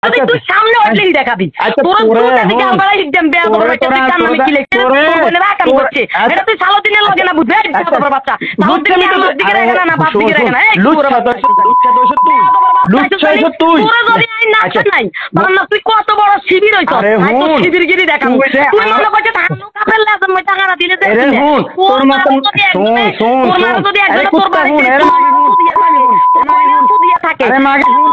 আচ্ছা তুই সামনে আসলেই দেখাবি তোর দুটা দিকে আমরা একদম বেয়াদব বাচ্চা তুই কান নামে কি লিখছিস তোর বলে না কাম করছে এটা তুই সালাউদ্দিনের লগে না বুঝবে বেয়াদব বাচ্চা সালাউদ্দিন আমার দিকে রাখে না বাপ দিকে রাখে না লুচ্ছা তুই তোর যদি আই না নাই বান্না তুই কত বড় শিবির হইছ আই তো শিবিরগিরি দেখাম তুই মনে করছিস ধান কাপের লাগা মই টাকা না দিলে আরে হুন তোর মতন শুন তোর মা যদি একজন তোর বাড়িতে দিয়ে থাকে আরে মাগে শুন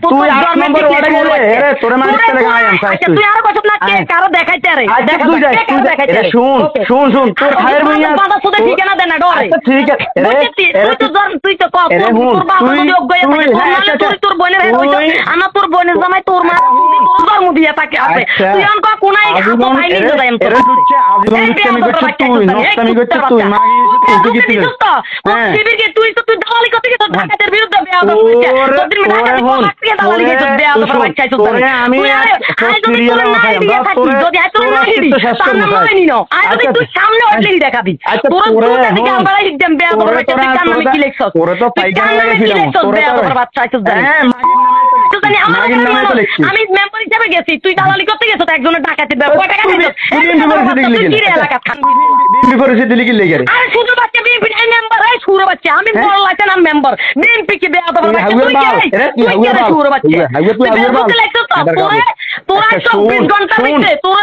তুই 8 নম্বর ওয়ার্ডে গেলে আরে তোরে মারি চলে গায়াম আচ্ছা তুই আর কত না কে কারো দেখাইতে আরে তুই দেখাইতে শুন তোর খায়ের বইয়া বাবা সুদে ঠিকানা দে না ডরে আচ্ছা ঠিক আছে তুই তো কত তোর বাবা যদি অজ্ঞায় থাকে তুই তোর বোনের আমার তোর বোনের জামাই তোর মা তোর জন্ম দিয়ে থাকে আছে তুই আনকা কোনায় হাত ভাই নিয়ে যাইম তো আমি করছি তুই নষ্টামি করছিস তুই মাগি তুই কি শিবিরকে তুই তো তুই দালালি করতে গেছিস ঢাকাতের বিরুদ্ধে বেয়াদব হইছে তোদের দালালি গেছিস বেয়াদব বাচ্চা তো আমি সিরিয়াল যদি এত না হিড়ি সামনে মানে নিনো আর যদি তুই সামনে আসলেই দেখাবি তোর দুটা দিকে আমরা একদম বেয়াদব বাচ্চা তুই কান নামে কি লিখছস তোরে তো পাইকান লাগাইছিলাম তোরে বেয়াদব বাচ্চা তো হ্যাঁ আমি মেম্বার হিসেবে গেছি তুই দালালি করতে গেছিস একজনের ডাকাতি কয় টাকা দিছিস কি এলাকা বিএমপি পরিস্থিতি লিখি লেগে আরে সুরো বাচ্চা বিএমপি এই মেম্বার এই সুরো বাচ্চা আমি বড় লাগছে না মেম্বার বিএমপি কি বেয়াদব বাচ্চা তুই কি সুরো বাচ্চা তুই হাউয়ের বাল তোরা 24 ঘন্টা হইছে তোরা